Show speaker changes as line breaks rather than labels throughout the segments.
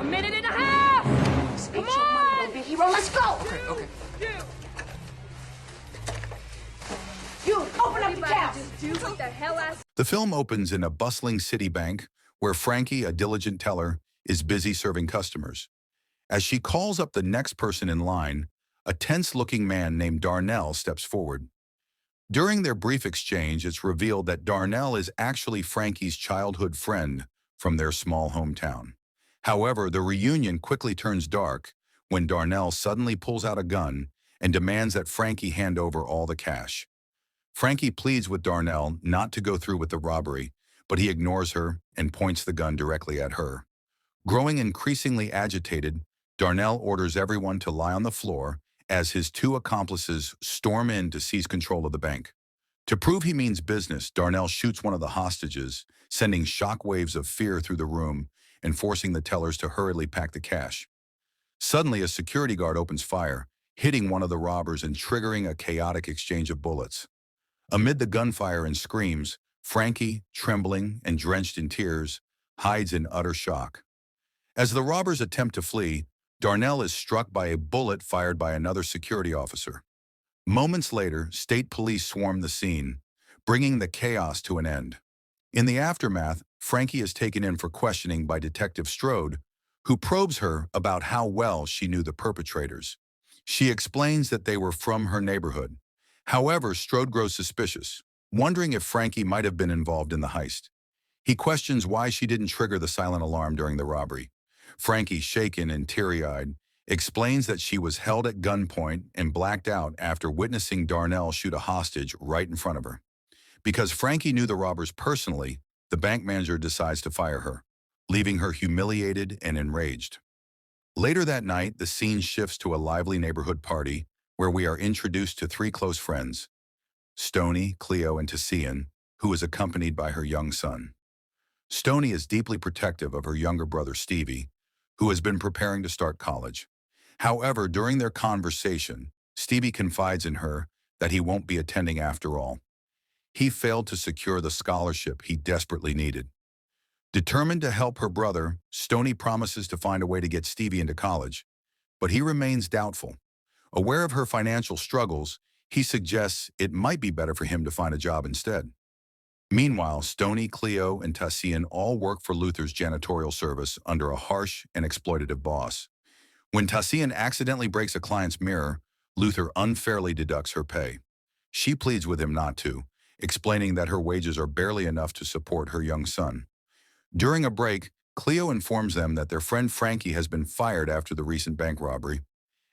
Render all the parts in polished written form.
minute and a half! Come on!
Money, big hero. Let's go!
Okay.
You, open up the cap!
Just do what the hell ass.
The film opens in a bustling city bank where Frankie, a diligent teller, is busy serving customers. As she calls up the next person in line, a tense-looking man named Darnell steps forward. During their brief exchange, it's revealed that Darnell is actually Frankie's childhood friend from their small hometown. However, the reunion quickly turns dark when Darnell suddenly pulls out a gun and demands that Frankie hand over all the cash. Frankie pleads with Darnell not to go through with the robbery, but he ignores her and points the gun directly at her. Growing increasingly agitated, Darnell orders everyone to lie on the floor as his two accomplices storm in to seize control of the bank. To prove he means business, Darnell shoots one of the hostages, sending shockwaves of fear through the room and forcing the tellers to hurriedly pack the cash. Suddenly, a security guard opens fire, hitting one of the robbers and triggering a chaotic exchange of bullets. Amid the gunfire and screams, Frankie, trembling and drenched in tears, hides in utter shock. As the robbers attempt to flee, Darnell is struck by a bullet fired by another security officer. Moments later, state police swarm the scene, bringing the chaos to an end. In the aftermath, Frankie is taken in for questioning by Detective Strode, who probes her about how well she knew the perpetrators. She explains that they were from her neighborhood. However, Strode grows suspicious, wondering if Frankie might have been involved in the heist. He questions why she didn't trigger the silent alarm during the robbery. Frankie, shaken and teary-eyed, explains that she was held at gunpoint and blacked out after witnessing Darnell shoot a hostage right in front of her. Because Frankie knew the robbers personally, the bank manager decides to fire her, leaving her humiliated and enraged. Later that night, the scene shifts to a lively neighborhood party where we are introduced to three close friends, Stoney, Cleo, and Tassian, who is accompanied by her young son. Stoney is deeply protective of her younger brother, Stevie, who has been preparing to start college. However, during their conversation, Stevie confides in her that he won't be attending after all. He failed to secure the scholarship he desperately needed. Determined to help her brother, Stoney promises to find a way to get Stevie into college, but he remains doubtful. Aware of her financial struggles, he suggests it might be better for him to find a job instead. Meanwhile, Stoney, Cleo, and Tassian all work for Luther's janitorial service under a harsh and exploitative boss. When Tassian accidentally breaks a client's mirror, Luther unfairly deducts her pay. She pleads with him not to, explaining that her wages are barely enough to support her young son. During a break, Cleo informs them that their friend Frankie has been fired after the recent bank robbery.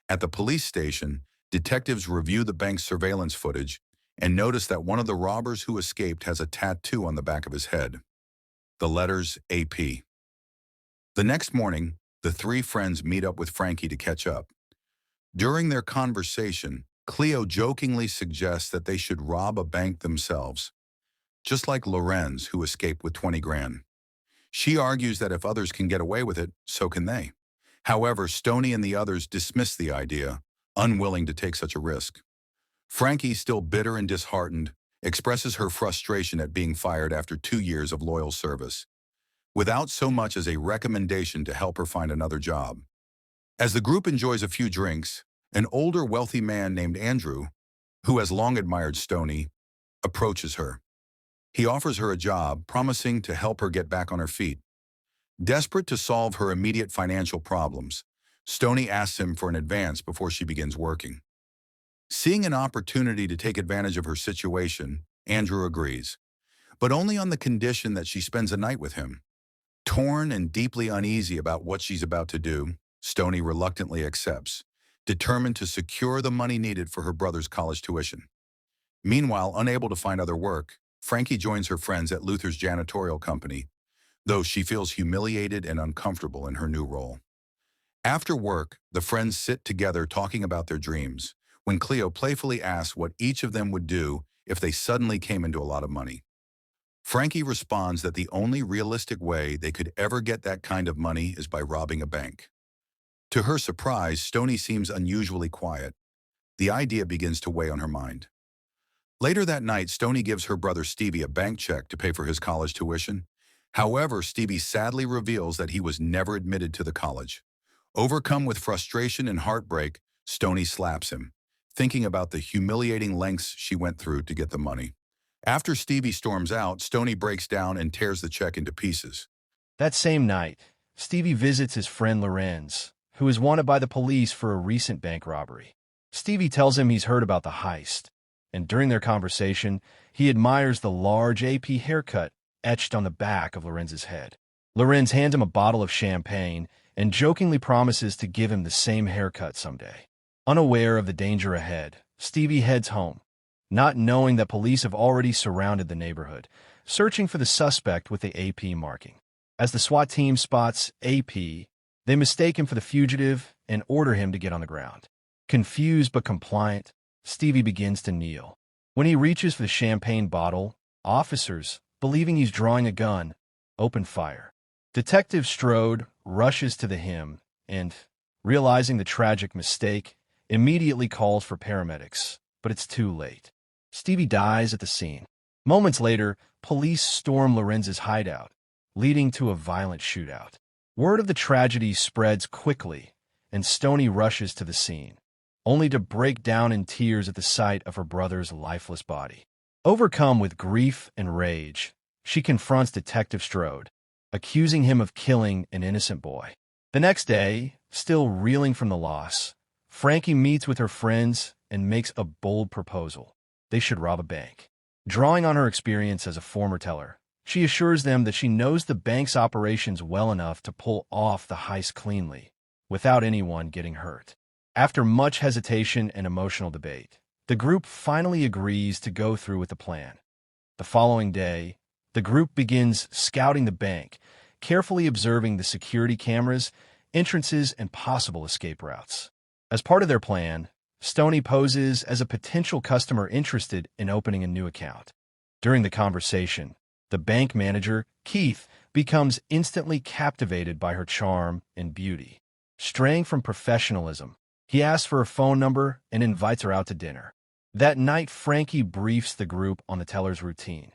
At the police station, detectives review the bank's surveillance footage and notice that one of the robbers who escaped has a tattoo on the back of his head. The letters AP. The next morning, the three friends meet up with Frankie to catch up. During their conversation, Cleo jokingly suggests that they should rob a bank themselves, just like Lorenz, who escaped with 20 grand. She argues that if others can get away with it, so can they. However, Stoney and the others dismiss the idea, unwilling to take such a risk. Frankie, still bitter and disheartened, expresses her frustration at being fired after 2 years of loyal service, without so much as a recommendation to help her find another job. As the group enjoys a few drinks, an older, wealthy man named Andrew, who has long admired Stoney, approaches her. He offers her a job, promising to help her get back on her feet. Desperate to solve her immediate financial problems, Stoney asks him for an advance before she begins working. Seeing an opportunity to take advantage of her situation, Andrew agrees, but only on the condition that she spends a night with him. Torn and deeply uneasy about what she's about to do, Stoney reluctantly accepts, determined to secure the money needed for her brother's college tuition. Meanwhile, unable to find other work, Frankie joins her friends at Luther's janitorial company, though she feels humiliated and uncomfortable in her new role. After work, the friends sit together talking about their dreams, when Cleo playfully asks what each of them would do if they suddenly came into a lot of money. Frankie responds that the only realistic way they could ever get that kind of money is by robbing a bank. To her surprise, Stoney seems unusually quiet. The idea begins to weigh on her mind. Later that night, Stoney gives her brother Stevie a bank check to pay for his college tuition. However, Stevie sadly reveals that he was never admitted to the college. Overcome with frustration and heartbreak, Stoney slaps him, thinking about the humiliating lengths she went through to get the money. After Stevie storms out, Stoney breaks down and tears the check into pieces.
That same night, Stevie visits his friend Lorenz, who is wanted by the police for a recent bank robbery. Stevie tells him he's heard about the heist, and during their conversation, he admires the large AP haircut etched on the back of Lorenz's head. Lorenz hands him a bottle of champagne and jokingly promises to give him the same haircut someday. Unaware of the danger ahead, Stevie heads home, not knowing that police have already surrounded the neighborhood, searching for the suspect with the AP marking. As the SWAT team spots AP, they mistake him for the fugitive and order him to get on the ground. Confused but compliant, Stevie begins to kneel. When he reaches for the champagne bottle, officers, believing he's drawing a gun, open fire. Detective Strode rushes to the him and, realizing the tragic mistake, immediately calls for paramedics, but it's too late. Stevie dies at the scene. Moments later, police storm Lorenz's hideout, leading to a violent shootout. Word of the tragedy spreads quickly, and Stoney rushes to the scene, only to break down in tears at the sight of her brother's lifeless body. Overcome with grief and rage, she confronts Detective Strode, accusing him of killing an innocent boy. The next day, still reeling from the loss, Frankie meets with her friends and makes a bold proposal. They should rob a bank. Drawing on her experience as a former teller, she assures them that she knows the bank's operations well enough to pull off the heist cleanly, without anyone getting hurt. After much hesitation and emotional debate, the group finally agrees to go through with the plan. The following day, the group begins scouting the bank, carefully observing the security cameras, entrances, and possible escape routes. As part of their plan, Stoney poses as a potential customer interested in opening a new account. During the conversation, the bank manager, Keith, becomes instantly captivated by her charm and beauty. Straying from professionalism, he asks for her phone number and invites her out to dinner. That night, Frankie briefs the group on the teller's routine.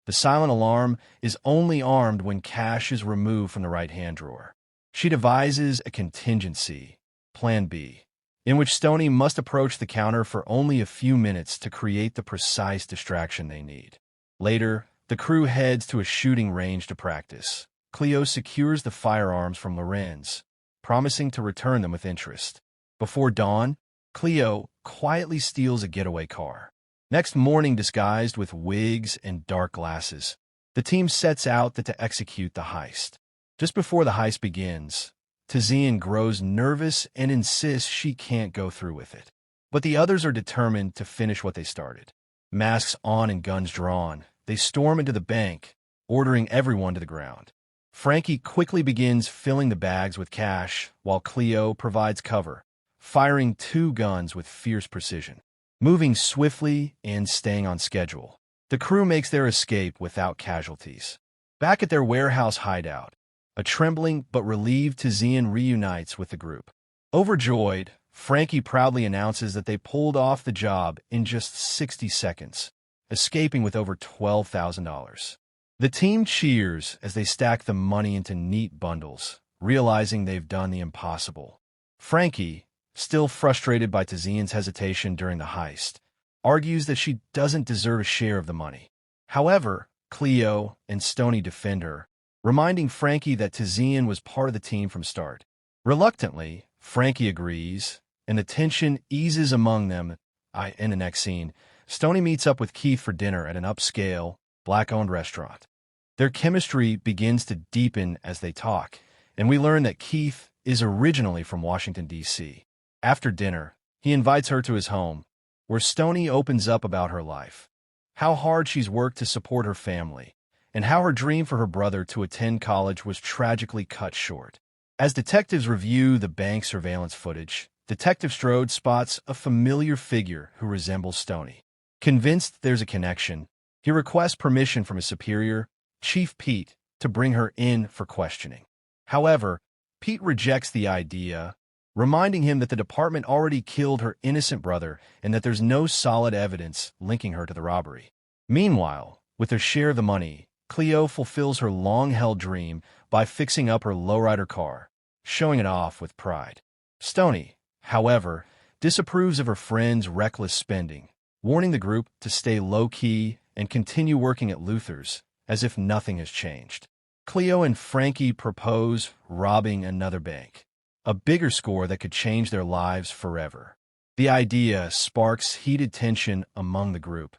The silent alarm is only armed when cash is removed from the right-hand drawer. She devises a contingency, Plan B, in which Stoney must approach the counter for only a few minutes to create the precise distraction they need. Later, the crew heads to a shooting range to practice. Cleo secures the firearms from Lorenz, promising to return them with interest. Before dawn, Cleo quietly steals a getaway car. Next morning, disguised with wigs and dark glasses, the team sets out to execute the heist. Just before the heist begins, Tizian grows nervous and insists she can't go through with it. But the others are determined to finish what they started. Masks on and guns drawn, they storm into the bank, ordering everyone to the ground. Frankie quickly begins filling the bags with cash, while Cleo provides cover, firing 2 guns with fierce precision. Moving swiftly and staying on schedule, the crew makes their escape without casualties. Back at their warehouse hideout, a trembling but relieved Tizian reunites with the group. Overjoyed, Frankie proudly announces that they pulled off the job in just 60 seconds, escaping with over $12,000. The team cheers as they stack the money into neat bundles, realizing they've done the impossible. Frankie, still frustrated by Tizian's hesitation during the heist, argues that she doesn't deserve a share of the money. However, Cleo and Stoney defend her, reminding Frankie that Tizian was part of the team from start. Reluctantly, Frankie agrees, and the tension eases among them. In the next scene, Stoney meets up with Keith for dinner at an upscale, Black-owned restaurant. Their chemistry begins to deepen as they talk, and we learn that Keith is originally from Washington, D.C. After dinner, he invites her to his home, where Stoney opens up about her life, how hard she's worked to support her family, and how her dream for her brother to attend college was tragically cut short. As detectives review the bank surveillance footage, Detective Strode spots a familiar figure who resembles Stoney. Convinced there's a connection, he requests permission from his superior, Chief Pete, to bring her in for questioning. However, Pete rejects the idea, reminding him that the department already killed her innocent brother and that there's no solid evidence linking her to the robbery. Meanwhile, with their share of the money, Cleo fulfills her long-held dream by fixing up her lowrider car, showing it off with pride. Stoney, however, disapproves of her friend's reckless spending, warning the group to stay low-key and continue working at Luther's as if nothing has changed. Cleo and Frankie propose robbing another bank, a bigger score that could change their lives forever. The idea sparks heated tension among the group,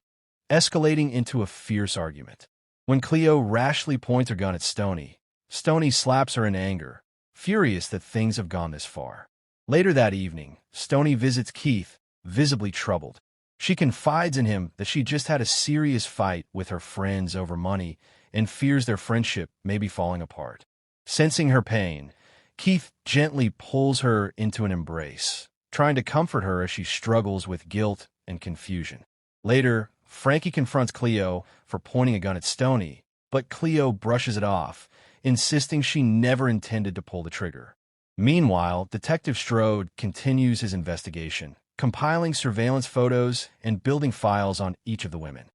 escalating into a fierce argument. When Cleo rashly points her gun at Stoney, Stoney slaps her in anger, furious that things have gone this far. Later that evening, Stoney visits Keith, visibly troubled. She confides in him that she just had a serious fight with her friends over money and fears their friendship may be falling apart. Sensing her pain, Keith gently pulls her into an embrace, trying to comfort her as she struggles with guilt and confusion. Later, Frankie confronts Cleo for pointing a gun at Stoney, but Cleo brushes it off, insisting she never intended to pull the trigger. Meanwhile, Detective Strode continues his investigation, compiling surveillance photos and building files on each of the women.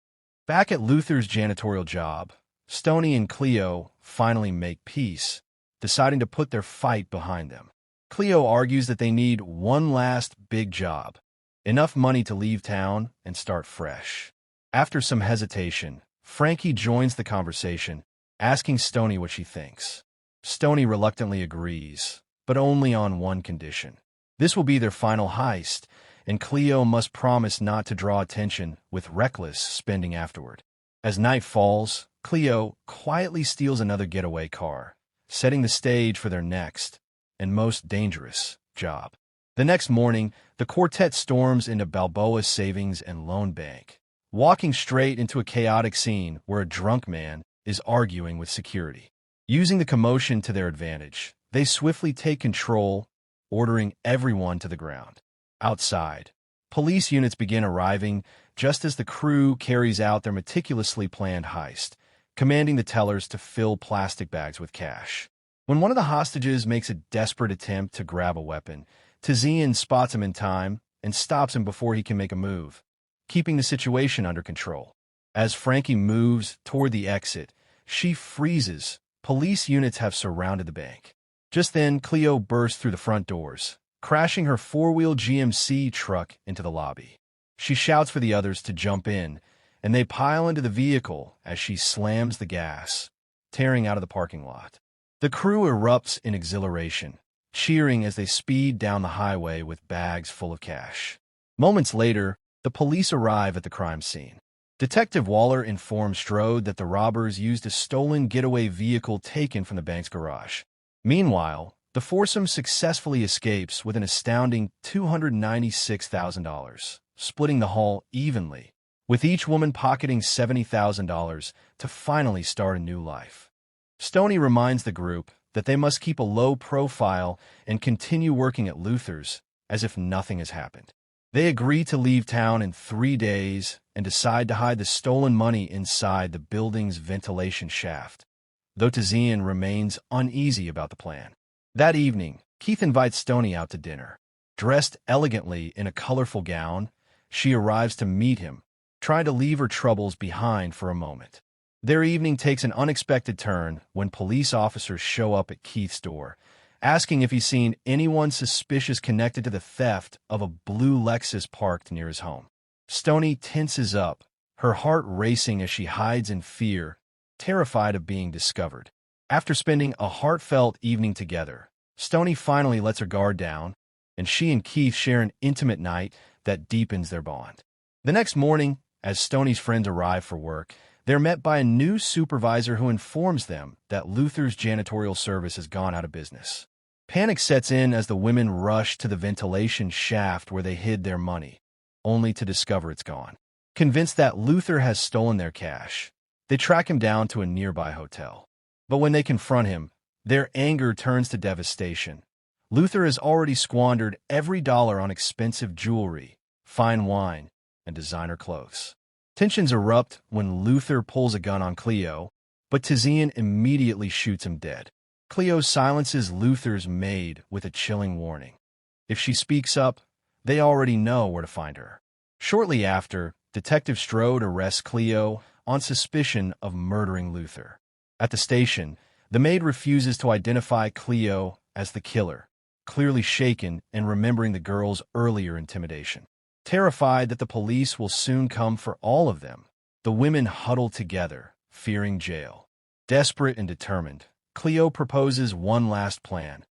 Back at Luther's janitorial job, Stoney and Cleo finally make peace, deciding to put their fight behind them. Cleo argues that they need one last big job, enough money to leave town and start fresh. After some hesitation, Frankie joins the conversation, asking Stoney what she thinks. Stoney reluctantly agrees, but only on one condition. This will be their final heist, and Cleo must promise not to draw attention with reckless spending afterward. As night falls, Cleo quietly steals another getaway car, setting the stage for their next, and most dangerous, job. The next morning, the quartet storms into Balboa's Savings and Loan Bank, walking straight into a chaotic scene where a drunk man is arguing with security. Using the commotion to their advantage, they swiftly take control, ordering everyone to the ground. Outside, police units begin arriving just as the crew carries out their meticulously planned heist, commanding the tellers to fill plastic bags with cash. When one of the hostages makes a desperate attempt to grab a weapon, Tizian spots him in time and stops him before he can make a move, keeping the situation under control. As Frankie moves toward the exit, she freezes. Police units have surrounded the bank. Just then, Cleo bursts through the front doors, crashing her four-wheel GMC truck into the lobby. She shouts for the others to jump in, and they pile into the vehicle as she slams the gas, tearing out of the parking lot. The crew erupts in exhilaration, cheering as they speed down the highway with bags full of cash. Moments later, the police arrive at the crime scene. Detective Waller informs Strode that the robbers used a stolen getaway vehicle taken from the bank's garage. Meanwhile, the foursome successfully escapes with an astounding $296,000, splitting the haul evenly, with each woman pocketing $70,000 to finally start a new life. Stoney reminds the group that they must keep a low profile and continue working at Luther's as if nothing has happened. They agree to leave town in 3 days and decide to hide the stolen money inside the building's ventilation shaft, though Tizian remains uneasy about the plan. That evening, Keith invites Stoney out to dinner. Dressed elegantly in a colorful gown, she arrives to meet him, trying to leave her troubles behind for a moment. Their evening takes an unexpected turn when police officers show up at Keith's door, asking if he's seen anyone suspicious connected to the theft of a blue Lexus parked near his home. Stoney tenses up, her heart racing as she hides in fear, terrified of being discovered. After spending a heartfelt evening together, Stoney finally lets her guard down, and she and Keith share an intimate night that deepens their bond. The next morning, as Stoney's friends arrive for work, they're met by a new supervisor who informs them that Luther's janitorial service has gone out of business. Panic sets in as the women rush to the ventilation shaft where they hid their money, only to discover it's gone. Convinced that Luther has stolen their cash, they track him down to a nearby hotel. But when they confront him, their anger turns to devastation. Luther has already squandered every dollar on expensive jewelry, fine wine, and designer clothes. Tensions erupt when Luther pulls a gun on Cleo, but Tizian immediately shoots him dead. Cleo silences Luther's maid with a chilling warning. If she speaks up, they already know where to find her. Shortly after, Detective Strode arrests Cleo on suspicion of murdering Luther. At the station, the maid refuses to identify Cleo as the killer, clearly shaken and remembering the girl's earlier intimidation. Terrified that the police will soon come for all of them, the women huddle together, fearing jail. Desperate and determined, Cleo proposes one last plan: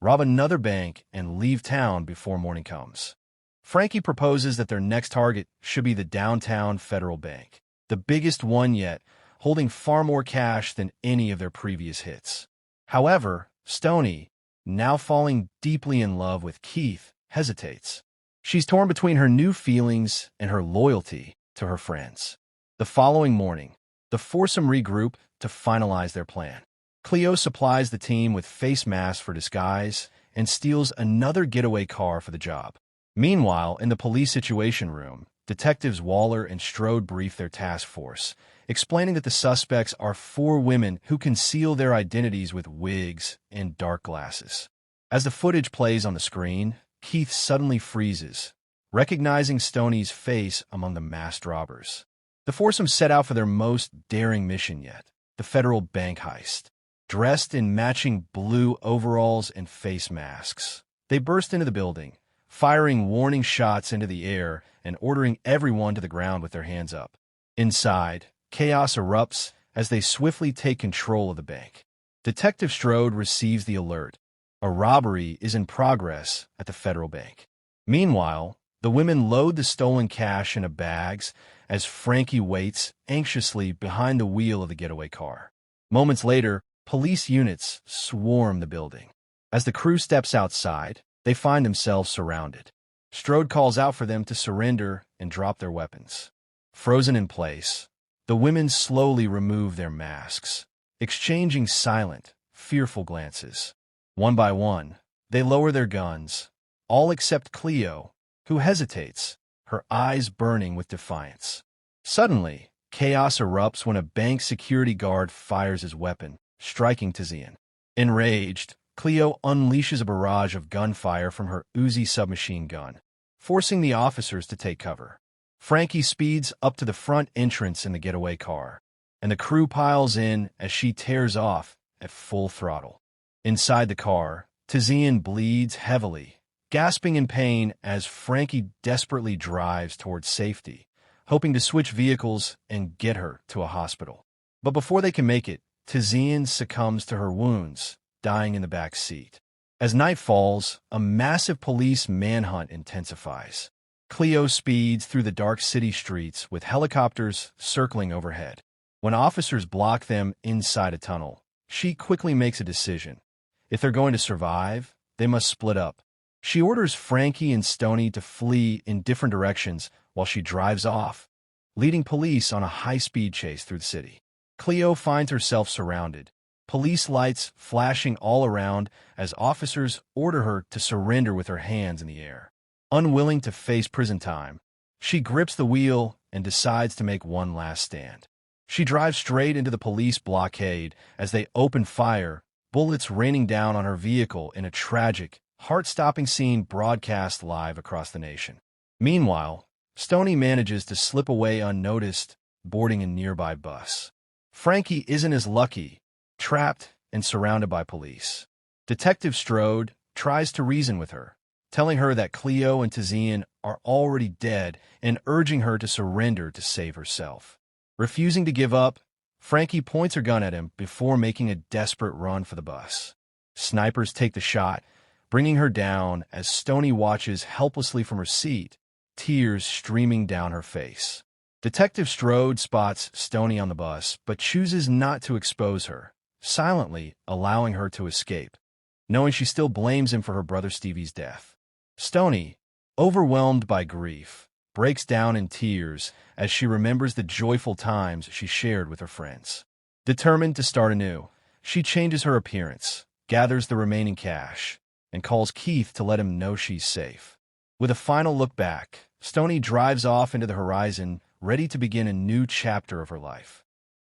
rob another bank and leave town before morning comes. Frankie proposes that their next target should be the downtown Federal Bank, the biggest one yet, holding far more cash than any of their previous hits. However, Stoney, now falling deeply in love with Keith, hesitates. She's torn between her new feelings and her loyalty to her friends. The following morning, the foursome regroup to finalize their plan. Cleo supplies the team with face masks for disguise and steals another getaway car for the job. Meanwhile, in the police situation room, Detectives Waller and Strode brief their task force, explaining that the suspects are four women who conceal their identities with wigs and dark glasses. As the footage plays on the screen, Keith suddenly freezes, recognizing Stoney's face among the masked robbers. The foursome set out for their most daring mission yet, the Federal Bank heist. Dressed in matching blue overalls and face masks, they burst into the building, firing warning shots into the air and ordering everyone to the ground with their hands up. Inside, chaos erupts as they swiftly take control of the bank. Detective Strode receives the alert. A robbery is in progress at the Federal Bank. Meanwhile, the women load the stolen cash into bags as Frankie waits anxiously behind the wheel of the getaway car. Moments later, police units swarm the building. As the crew steps outside, they find themselves surrounded. Strode calls out for them to surrender and drop their weapons. Frozen in place, the women slowly remove their masks, exchanging silent, fearful glances. One by one, they lower their guns, all except Cleo, who hesitates, her eyes burning with defiance. Suddenly, chaos erupts when a bank security guard fires his weapon, striking Tizian. Enraged, Cleo unleashes a barrage of gunfire from her Uzi submachine gun, forcing the officers to take cover. Frankie speeds up to the front entrance in the getaway car, and the crew piles in as she tears off at full throttle. Inside the car, Tizian bleeds heavily, gasping in pain as Frankie desperately drives towards safety, hoping to switch vehicles and get her to a hospital. But before they can make it, Tizian succumbs to her wounds, dying in the back seat. As night falls, a massive police manhunt intensifies. Cleo speeds through the dark city streets with helicopters circling overhead. When officers block them inside a tunnel, she quickly makes a decision. If they're going to survive, they must split up. She orders Frankie and Stoney to flee in different directions while she drives off, leading police on a high-speed chase through the city. Cleo finds herself surrounded, police lights flashing all around as officers order her to surrender with her hands in the air. Unwilling to face prison time, she grips the wheel and decides to make one last stand. She drives straight into the police blockade as they open fire, bullets raining down on her vehicle in a tragic, heart-stopping scene broadcast live across the nation. Meanwhile, Stoney manages to slip away unnoticed, boarding a nearby bus. Frankie isn't as lucky, trapped and surrounded by police. Detective Strode tries to reason with her, telling her that Cleo and Tizian are already dead and urging her to surrender to save herself. Refusing to give up, Frankie points her gun at him before making a desperate run for the bus. Snipers take the shot, bringing her down as Stoney watches helplessly from her seat, tears streaming down her face. Detective Strode spots Stoney on the bus, but chooses not to expose her, silently allowing her to escape, knowing she still blames him for her brother Stevie's death. Stoney, overwhelmed by grief, breaks down in tears as she remembers the joyful times she shared with her friends. Determined to start anew, she changes her appearance, gathers the remaining cash, and calls Keith to let him know she's safe. With a final look back, Stoney drives off into the horizon, ready to begin a new chapter of her life.